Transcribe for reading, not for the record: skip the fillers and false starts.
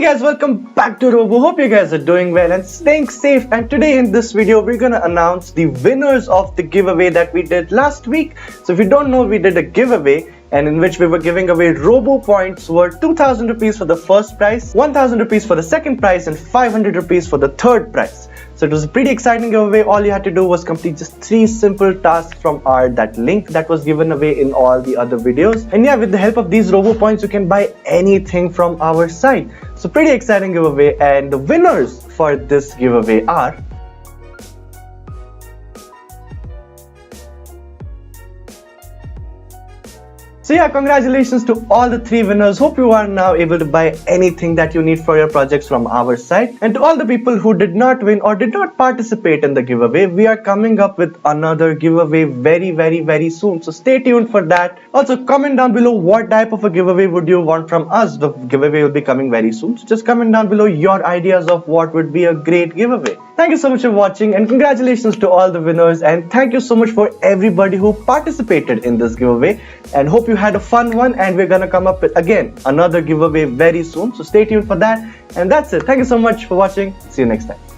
guys, welcome back to Robo. Hope you guys are doing well and staying safe. And today in this video, we're gonna announce the winners of the giveaway that we did last week. So if you don't know, we did a giveaway and in which we were giving away Robo points worth 2,000 rupees for the first prize, 1,000 rupees for the second prize, and 500 rupees for the third prize. So it was a pretty exciting giveaway. All you had to do was complete just 3 simple tasks from that link that was given away in all the other videos. And yeah, with the help of these Robo points, you can buy anything from our site. So pretty exciting giveaway, and the winners for this giveaway are So yeah, congratulations to all the 3 winners. Hope you are now able to buy anything that you need for your projects from our site. And to all the people who did not win or did not participate in the giveaway, we are coming up with another giveaway very soon. So stay tuned for that. Also, comment down below what type of a giveaway would you want from us. The giveaway will be coming very soon. So just comment down below your ideas of what would be a great giveaway. Thank you so much for watching, and congratulations to all the winners, and thank you so much for everybody who participated in this giveaway, and hope you had a fun one. And we're gonna come up with again another giveaway very soon, so stay tuned for that. And that's it. Thank you so much for watching. See you next time.